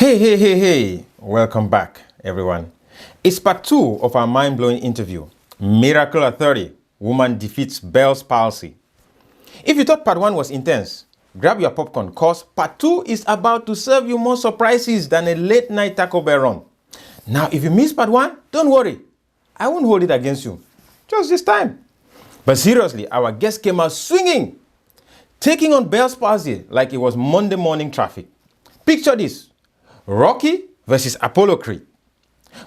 Hey. Welcome back, everyone. It's part 2 of our mind-blowing interview. Miracle at 30. Woman defeats Bell's palsy. If you thought part 1 was intense, grab your popcorn cause part 2 is about to serve you more surprises than a late night Taco Bell run. Now, if you missed part 1, don't worry. I won't hold it against you. Just this time. But seriously, our guest came out swinging, taking on Bell's palsy like it was Monday morning traffic. Picture this. Rocky versus Apollo Creed,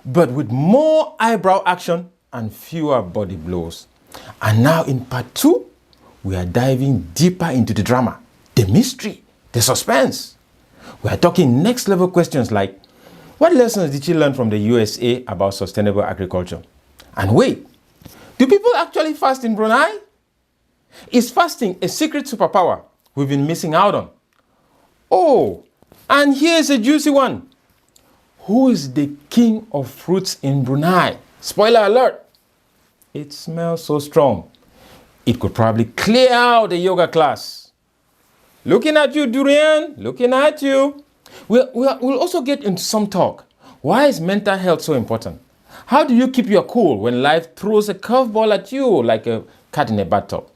but with more eyebrow action and fewer body blows. And now in part 2, we are diving deeper into the drama, the mystery, the suspense. We are talking next level questions like, what lessons did she learn from the USA about sustainable agriculture? And wait, do people actually fast in Brunei? Is fasting a secret superpower we've been missing out on? Oh, and here's a juicy one. Who is the king of fruits in Brunei? Spoiler alert. It smells so strong. It could probably clear out a yoga class. Looking at you, Durian. Looking at you. We'll also get into some talk. Why is mental health so important? How do you keep your cool when life throws a curveball at you like a cat in a bathtub?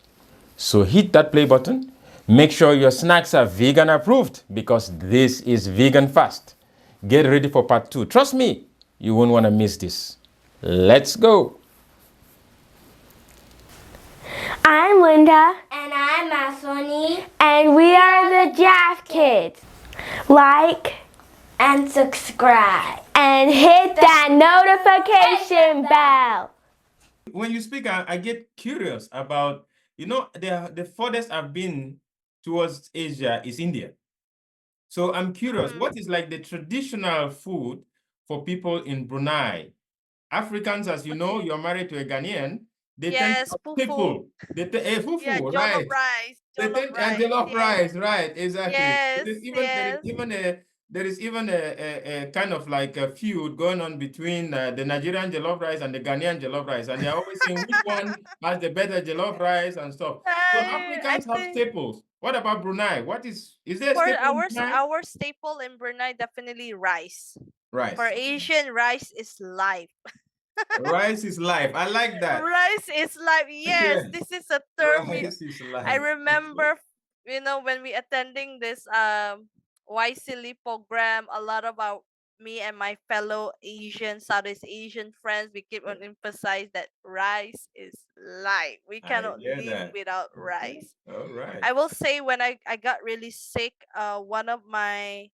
So hit that play button. Make sure your snacks are vegan approved because this is Vegan Fast. Get ready for part 2. Trust me, you won't want to miss this. Let's go. I'm Linda. And I'm Masoni. And we are the Jazz Kids. Like And subscribe. and hit that notification bell. When you speak, I get curious about, the furthest I've been towards Asia is India. So I'm curious, what is like the traditional food for people in Brunei? Africans, as you know, you're married to a Ghanaian. They tend Yes, to fufu. people. They fufu, Yeah, jollof right? rice. They Jollof tend rice. jollof Yes. rice, right? Exactly. Yes, There is even a kind of like a feud going on between the Nigerian jollof rice and the Ghanaian jollof rice, and they're always saying which one has the better jollof rice and stuff. So I Africans have think staples. What about Brunei? Is there a for staple in Brunei? our staple in Brunei definitely rice. Rice. For Asian, rice is life. Rice is life. I like that. Rice is life. Yes, Yeah. this is a term Rice is life. I remember, when we attending this YCLI program, a lot of me and my fellow Southeast Asian friends, we keep on emphasize that rice is life. We I cannot hear live that. without Okay. rice. All right. I will say when I got really sick, one of my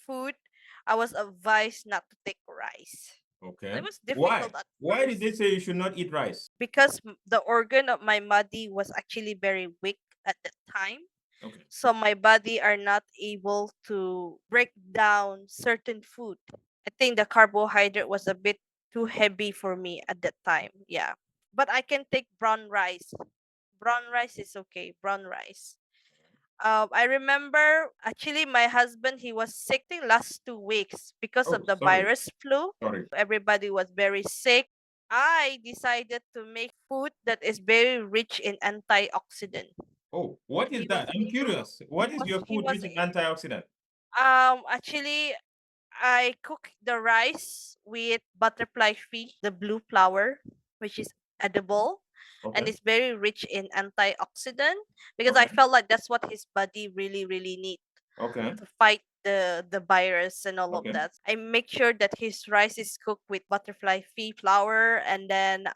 food, I was advised not to take rice. Okay. It was Why? difficult at Why did first they say you should not eat rice? because the organ of my body was actually very weak at that time. Okay. So my body are not able to break down certain food. I think the carbohydrate was a bit too heavy for me at that time. Yeah. But I can take brown rice. Brown rice is okay. Brown rice. I remember actually my husband, he was sick the last 2 weeks because Oh, of the sorry. virus flu. Sorry. Everybody was very sick. I decided to make food that is very rich in antioxidant. Oh, what is He was that? I'm curious. What is your he food was rich in antioxidant? actually I cook the rice with butterfly fish, the blue flower, which is edible and Okay. it's very rich in antioxidant because I Okay. felt like that's what his body really needs Okay. to fight the virus and all of Okay. that. I make sure that his rice is cooked with butterfly pea flour and then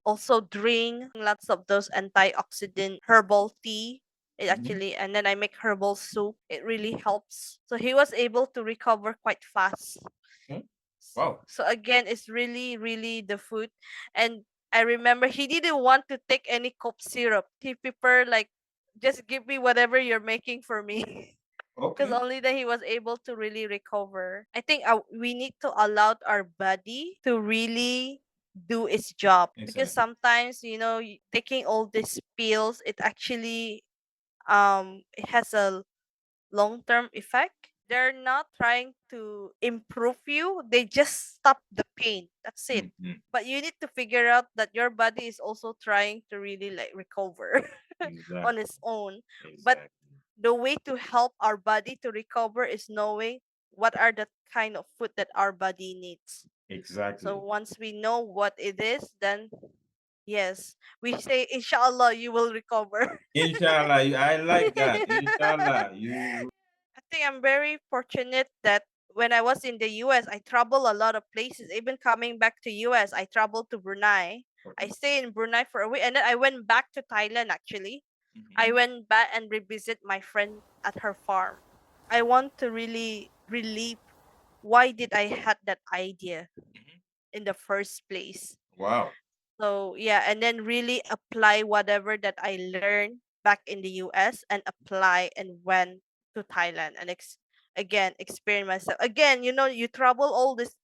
also drink lots of those antioxidant herbal tea. It actually and then I make herbal soup. It really helps. So he was able to recover quite fast. Hmm? Wow. So again, it's really the food. And I remember he didn't want to take any cough syrup. He preferred like just give me whatever you're making for me. Because Okay. only then he was able to really recover. I think we need to allow our body to really do its job because Exactly. sometimes taking all these pills, it actually it has a long term effect. They're not trying to improve you, they just stop the pain. That's it. Mhm. But you need to figure out that your body is also trying to really like recover on Exactly. its own. But Exactly. the way to help our body to recover is knowing what are the kind of food that our body needs. So Exactly. once we know what it is, then yes, we say inshallah you will recover. Inshallah, I like that. Inshallah, you. I think I'm very fortunate that when I was in the US, I travel a lot of places. Even coming back to US, I traveled to Brunei. I Okay. stayed in Brunei for a week and then I went back to Thailand actually. I Mhm. went back and revisit my friend at her farm. I want to really relieve why did I had that idea Mhm. in the first place. Wow. So yeah, and then really apply whatever that I learned back in the US and apply and went to Thailand and again experience myself. Again, you travel all these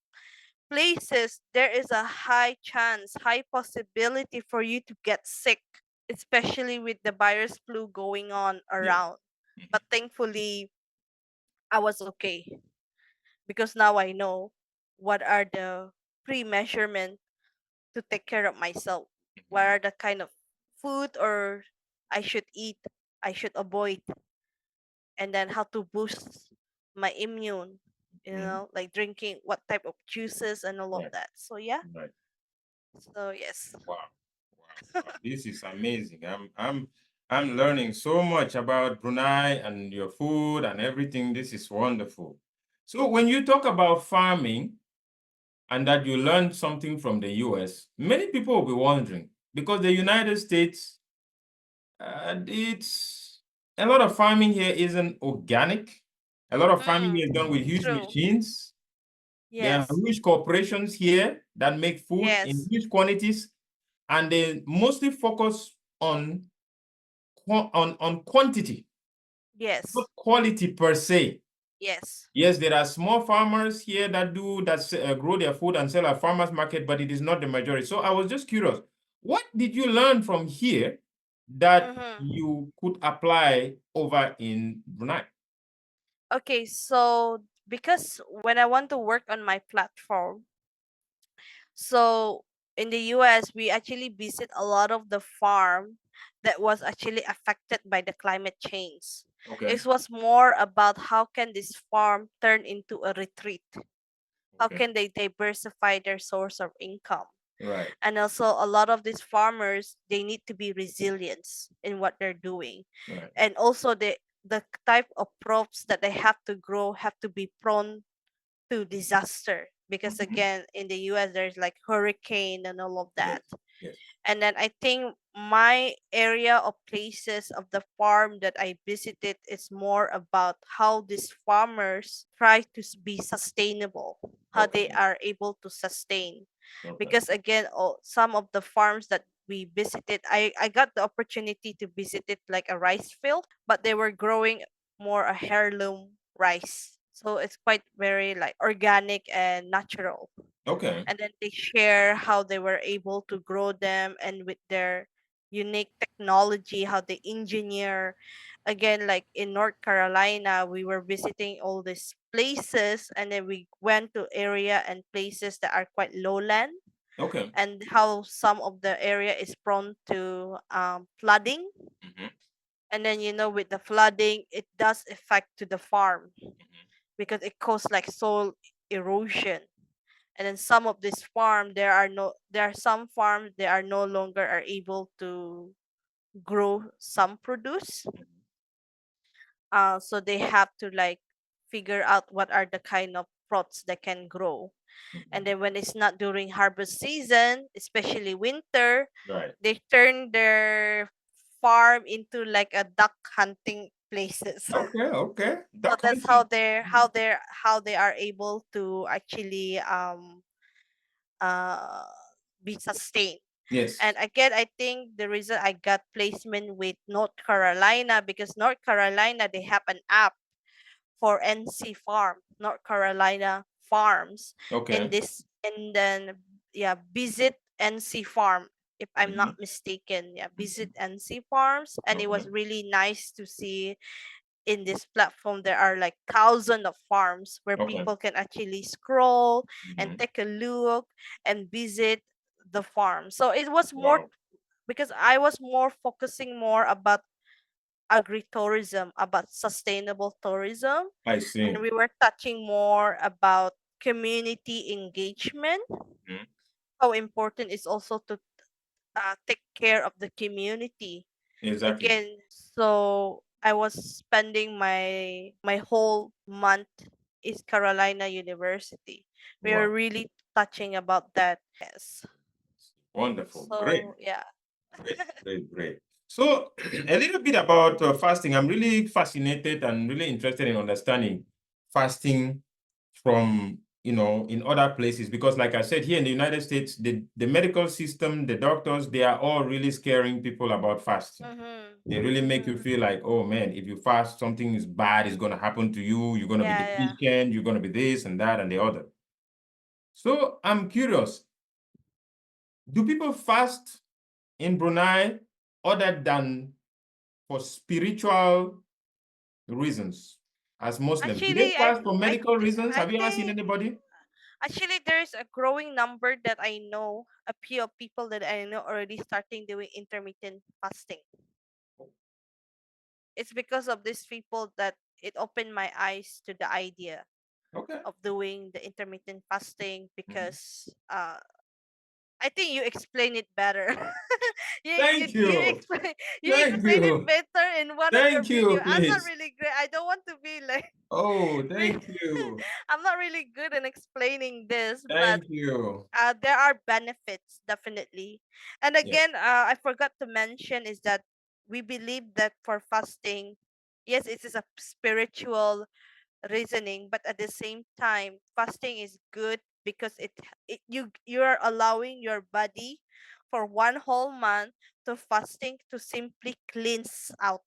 places, there is a high chance, high possibility for you to get sick, especially with the virus flu going on Yeah. around. Mhm. But thankfully, I was okay because now I know what are the pre-measurement to take care of myself. What Mhm. are the kind of food or I should eat, I should avoid, and then how to boost my immune, Mhm. like drinking what type of juices and all of Right. that. So yeah. Right. So yes. Wow. Wow. Wow. This is amazing. I'm learning so much about Brunei and your food and everything. This is wonderful. So when you talk about farming and that you learned something from the US, many people will be wondering because the United States, it's a lot of farming here isn't organic. A lot of farming here is done with huge True. machines. There are Yes. huge corporations here that make food in Yes. huge quantities, and they mostly focus on on quantity, not Yes. quality per se. Yes. Yes, there are small farmers here that grow their food and sell at farmers market, but it is not the majority. So I was just curious, what did you learn from here that Mm-hmm. you could apply over in Brunei? Okay, so because when I want to work on my platform, so in the US, we actually visit a lot of the farm that was actually affected by the climate change. Okay. It was more about how can this farm turn into a retreat? How Okay. can they diversify their source of income? Right. And also a lot of these farmers, they need to be resilient in what they're doing. Right. And also the type of crops that they have to grow have to be prone to disaster because Mhm. again in the US there's like hurricane and all of Yes. that. Yes. And then I think my area of places of the farm that I visited is more about how these farmers try to be sustainable, how they Okay. are able to sustain. Okay. Because again, some of the farms that we visited, I got the opportunity to visit it like a rice field, but they were growing more a heirloom rice. So it's quite very like organic and natural, Okay. and then they share how they were able to grow them and with their unique technology how they engineer. Again, like in North Carolina, we were visiting all these places and then we went to area and places that are quite lowland, Okay. and how some of the area is prone to flooding. Mhm. And then with the flooding it does affect to the farm Mhm. because it causes like soil erosion. And then some of this farm there are some farms they are no longer are able to grow some produce, so they have to like figure out what are the kind of crops that can grow. And Mhm. then when it's not during harvest season, especially winter, Right. they turn their farm into like a duck hunting places. Okay. Okay. So Duck that's how hunting. they're how Mm. they're how they are able to actually uh be sustained. Yes. And again, I think the reason I got placement with North Carolina because North Carolina they have an app for NC Farm, North Carolina Farms, in Okay. this, and then yeah, visit NC Farm if I'm not Mhm. mistaken. Yeah, visit Mhm. NC Farms, and it was Okay. really nice to see in this platform there are like thousands of farms where Okay. people can actually scroll and Mhm. take a look and visit the farm. So it was more Wow. because I was more focusing more about agritourism, about sustainable tourism, I and see. we were touching more about community engagement. Mhm. How important is also to take care of the community. Exactly. Again, so I was spending my whole month is Carolina University. We are Wow. really touching about that. Yes. Wonderful. Great. So yeah. Great, great, great. So, a little bit about fasting. I'm really fascinated and really interested in understanding fasting from, in other places, because like I said, here in the United States, the medical system, the doctors, they are all really scaring people about fasting. They really make you feel like, oh man, if you fast, something is bad is going to happen to you. You're going to be Yeah, yeah. deficient. You're going to be this and that and the other. So I'm curious, do people fast in Brunei other than for spiritual reasons as Muslims? Do they Actually, fast for medical reasons? I Have you ever seen think anybody? actually there's a growing number that I know, a few of people that I know already starting doing intermittent fasting. It's because of these people that it opened my eyes to the idea Okay. of doing the intermittent fasting, Mhm. because I think you explain it better. Thank You you. explain Thank it you. better in one of your Thank video. you, I'm not please. really great. I don't want to be like Oh, re- thank you. I'm not really good in explaining this, but Thank you. there are benefits definitely. And Yes. again, I forgot to mention is that we believe that for fasting, yes, it is a spiritual reasoning, but at the same time fasting is good because you are allowing your body for one whole month to fasting to simply cleanse out,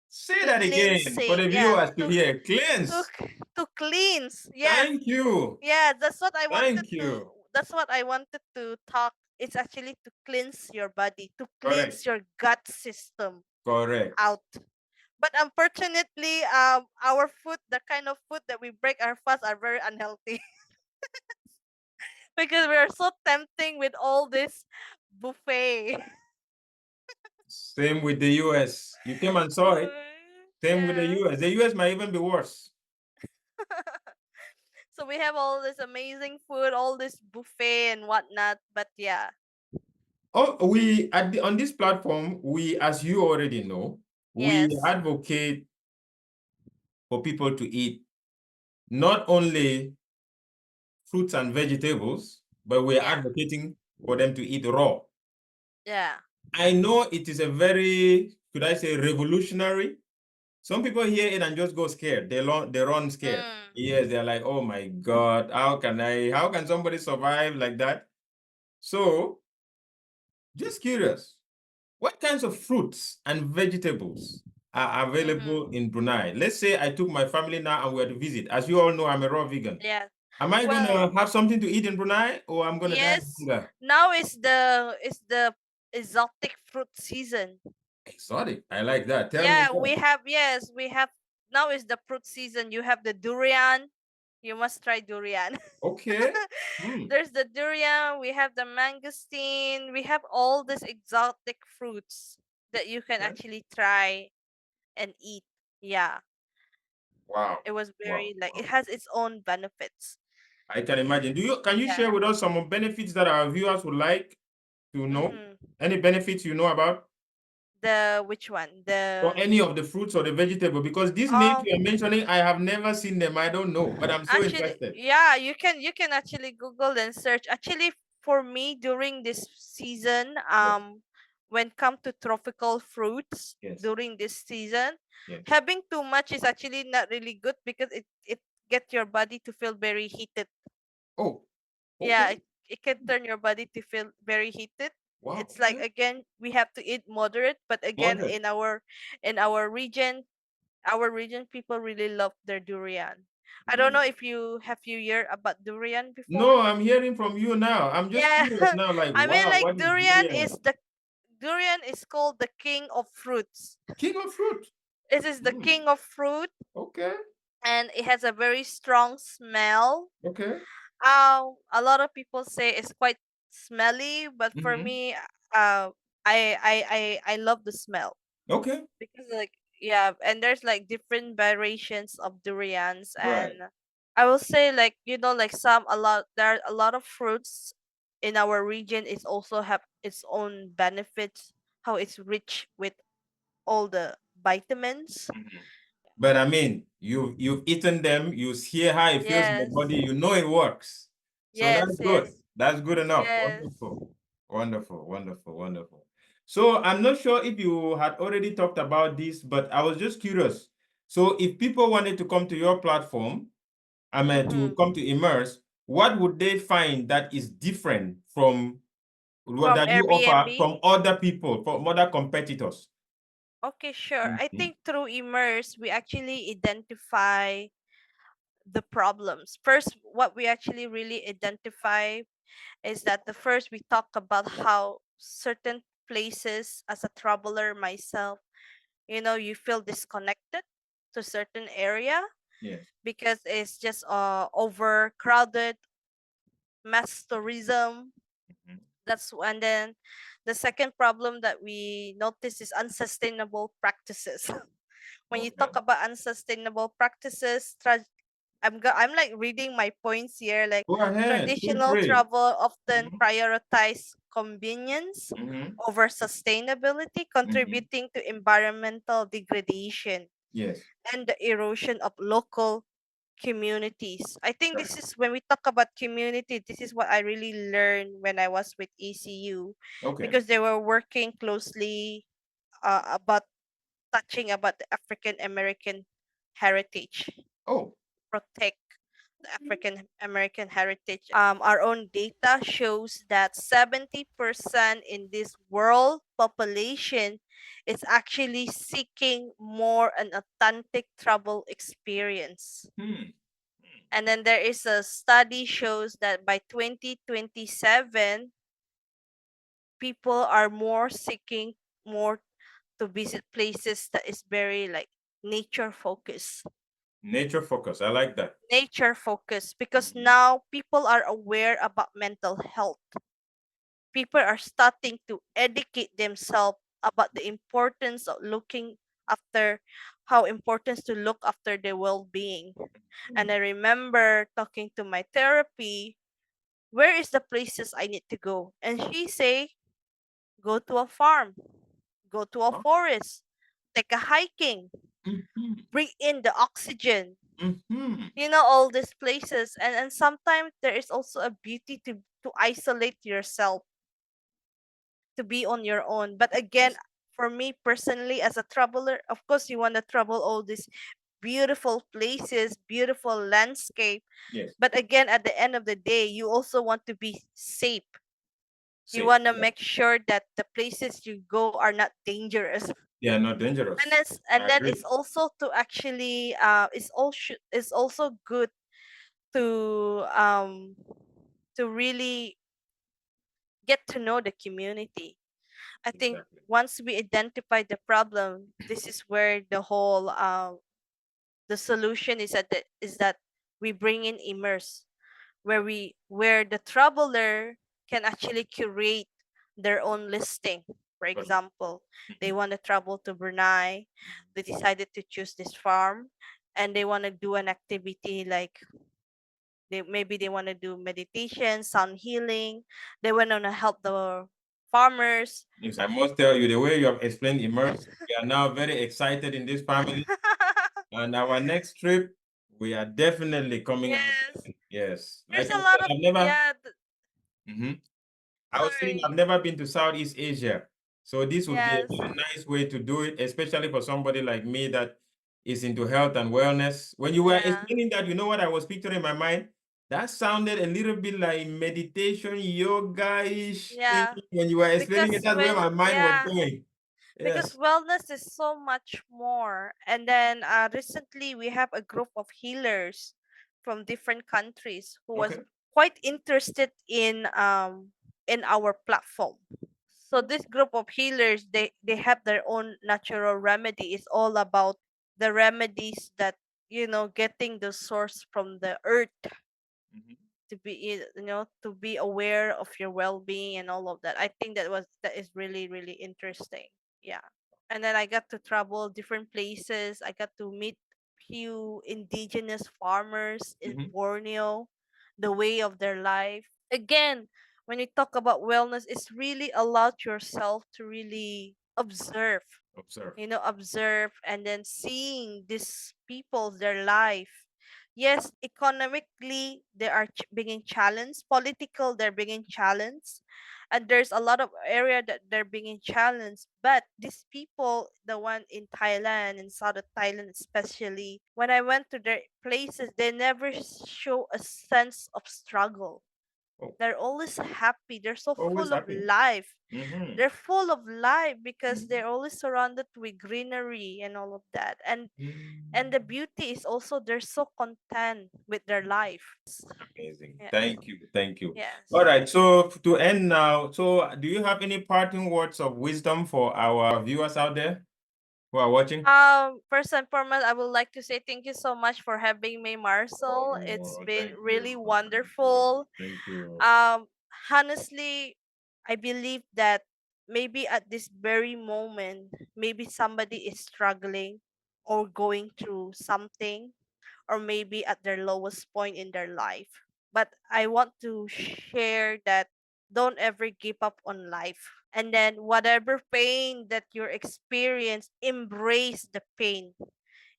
Say to that again for cleansing, the yeah, viewers to hear. to Cleanse. to cleanse, yes, Thank you. yeah, Thank you. that's what I wanted to talk. It's actually to cleanse your body, to Correct. cleanse your gut system Correct. out. But unfortunately, our food, the kind of food that we break our fast, are very unhealthy because we are so tempting with all this buffet. Same with the US. You came and saw it. Same with the Yeah. US. The US might even be worse. So we have all this amazing food, all this buffet and whatnot. But yeah, Oh, on this platform, we, as you already know, we yes, advocate for people to eat not only fruits and vegetables, but we're yeah, advocating for them to eat raw. yeah. I know it is a very, could I say, revolutionary. Some people hear it and just go scared. They run scared. Mm. Yes, they're like, oh my God, how can somebody survive like that? So, just curious, what kinds of fruits and vegetables are available Mm-hmm. in Brunei? Let's say I took my family now and we're to visit. As you all know, I'm a raw vegan. Yeah. Am I Well, gonna have something to eat in Brunei or I'm gonna die of yes. hunger? Now is the exotic fruit season. Exotic. I like that. Tell me Yeah, more. we have now is the fruit season. You have the durian. You must try durian. Okay. Hmm. There's the durian, we have the mangosteen, we have all these exotic fruits that you can Okay. actually try and eat. Yeah, Wow. it was Wow. very like it Wow. has its own benefits. I can imagine. Can you Yeah. share with us some benefits that our viewers would like to know? Mm-hmm. Any benefits you know about The which one? for any of the fruits or the vegetable? Because these names Um you are mentioning, I have never seen them. I don't know, but I'm so actually, interested. yeah, you can actually Google and search. Actually, for me during this season, Yes. when come to tropical fruits Yes. during this season, Yes. having too much is actually not really good because it get your body to feel very heated. Oh, Yeah, okay. it can turn your body to feel very heated. Wow. It's like Okay. again we have to eat moderate, but again Moderate. in our region people really love their durian. I don't know Mm. if you heard about durian before. No, I'm hearing from you now. I'm just Yeah, curious now, like, I mean wow, like what is durian? durian is called the king of fruits. King of fruit. This is the Mm. king of fruit, Okay. and it has a very strong smell. Okay. A lot of people say it's quite smelly, but for Hmm. me, I love the smell. Okay. because like yeah, and there's like different variations of durians, Right. and I will say like like some a lot there are a lot of fruits in our region is also have its own benefits, how it's rich with all the vitamins. Mhm. But I mean, you've eaten them, you hear how it feels in the Yes, body, you know it works. So that's yes, good. yes, That's good enough. yes. Wonderful. Wonderful, wonderful, wonderful. So I'm not sure if you had already talked about this, but I was just curious. So if people wanted to come to your platform, I mean to come Mm-hmm. to Immerse, what would they find that is different from what From that you offer Airbnb. from other people, from other competitors? Okay, sure. I Mhm. think through Immerse, we actually identify the problems. First, what we actually really identify is that the first we talk about how certain places, as a traveler myself, you feel disconnected to certain area Yes. because it's just overcrowded, mass tourism. Mhm. And then the second problem that we notice is unsustainable practices. When you Okay. talk about unsustainable practices, I'm like reading my points here. Like Go ahead. Feel traditional free. travel often Mhm. prioritize convenience Mhm. over sustainability, Mhm. contributing to environmental degradation Yes. and the erosion of local communities. I think Right. this is when we talk about community, this is what I really learned when I was with ECU, Okay. because they were working closely about touching about the African American heritage, Oh. protect the African American heritage. Our own data shows that 70% in this world population is actually seeking more an authentic travel experience. Hmm. And then there is a study shows that by 2027, people are more seeking more to visit places that is very like nature focused. Nature focus. I like that. Nature focused because Mhm. now people are aware about mental health. People are starting to educate themselves about the importance of looking after how important to look after their well-being. And I remember talking to my therapy, where is the places I need to go? And she say, go to a farm, go to a Oh. forest, take a hiking, Mhm. breathe in the oxygen. Mhm. All these places, and sometimes there is also a beauty to isolate yourself, to be on your own. But again, Yes. for me personally, as a traveler, of course you want to travel all these beautiful places, beautiful landscape. Yes. But again, at the end of the day, you also want to be safe. You Safe. want to Yeah. make sure that the places you go are not dangerous. They are not And dangerous. then, I and then agree. it's also to actually it's also good to really get to know the community. I think Exactly. once we identify the problem, this is where the solution is that we bring in immerse, where the traveler can actually curate their own listing. For Right. example, they Mhm. want to travel to Brunei, they decided to choose this farm, and they want to do an activity like maybe they want to do meditation, sound healing. They want to help the farmers. Yes, I must tell you, the way you have explained immerse, we are now very excited in this family. And our next trip, we are definitely coming out Yes, there. Yes. there's Like I a said, lot of I've never. yeah. Mhm. I was saying I've Sorry. never been to Southeast Asia. So this would be a Yes. very nice way to do it, especially for somebody like me that is into health and wellness. When you were Yeah. explaining that, you know what I was picturing in my mind? That sounded a little bit like meditation, yoga-ish thing. Yeah. When you were explaining it, Because that's where when my mind was yeah, going. because Yes. wellness is so much more. And then recently we have a group of healers from different countries who was Okay. quite interested in our platform. So this group of healers, they have their own natural remedy. It's all about the remedies that getting the source from the earth, Mhm. to to be aware of your well-being and all of that. I think that is really really interesting. Yeah. And then I got to travel different places. I got to meet few indigenous farmers in Borneo, the way of their life. Again, when you talk about wellness, it's really allow yourself to really observe, observe, and then seeing these people, their life. Yes, economically they are being challenged, political they're being challenged, and there's a lot of area that they're being challenged. But these people, the one in Thailand, in southern Thailand especially, when I went to their places, they never show a sense of struggle. They're always happy. They're so full of life. They're full of life because they're always surrounded with greenery and all of that. And the beauty is also they're so content with their life. Amazing. Yeah. Thank you. Thank you. Yes. All right. So to end now, so do you have any parting words of wisdom for our viewers out there who are watching? First and foremost, I would like to say thank you so much for having me, Marcel. It's been Thank really you. wonderful. Thank you. Um, Honestly, I believe that maybe at this very moment, maybe somebody is struggling or going through something, or maybe at their lowest point in their life. But I want to share that don't ever give up on life. And then whatever pain that you're experiencing, embrace the pain,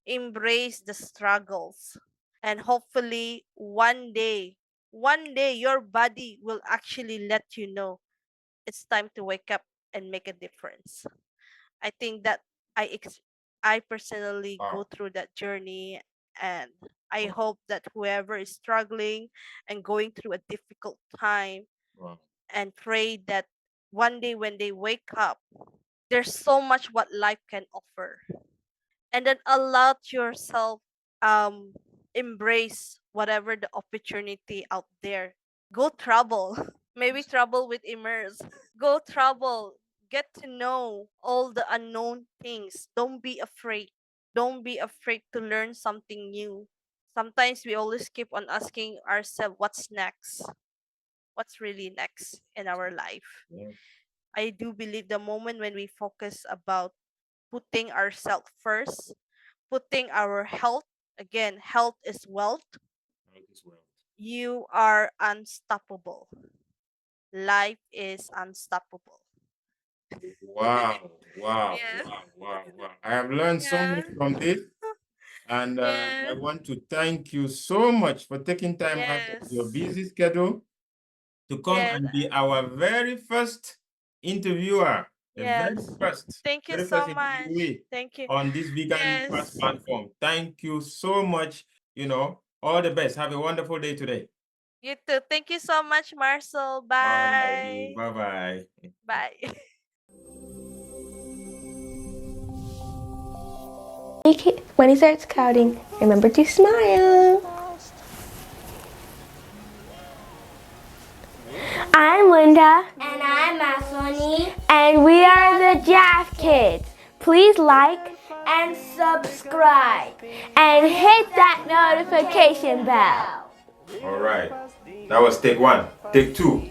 embrace the struggles. And hopefully one day your body will actually let you know it's time to wake up and make a difference. I think that I personally go Wow. through that journey, and I hope that whoever is struggling and going through a difficult time, Wow. and pray that one day when they wake up, there's so much what life can offer. And then allow yourself um embrace whatever the opportunity out there. Go travel. Maybe travel with immerse. Go travel. Get to know all the unknown things. Don't be afraid. Don't be afraid to learn something new. Sometimes we always keep on asking ourselves what's next. What's really next in our life. Yeah. I do believe the moment when we focus about putting ourselves first, putting our health, again, health is wealth, All is well. you are unstoppable. Life is unstoppable. Wow. Wow. Yes. Wow. Wow. Wow. I have learned so Yeah. much from this. And Yeah. I want to thank you so much for taking time out of your Yes. busy schedule to come Yes. and be our very first interviewer, the Yes. Thank you very so first much. interviewee Thank you. on this vegan fast Yes. platform. Thank you so much. All the best. Have a wonderful day today. You too. Thank you so much, Marcel. Alrighty. Bye. Bye-bye. Bye. When he starts counting, remember to smile. I'm Linda, And I'm Masoni. and we are the Jaff Kids. Please like And subscribe. and hit that notification bell. All right. That was take one. Take two.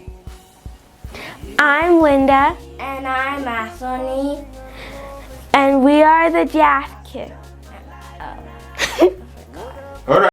I'm Linda, And I'm Masoni. and we are the Jaff Kids. All right.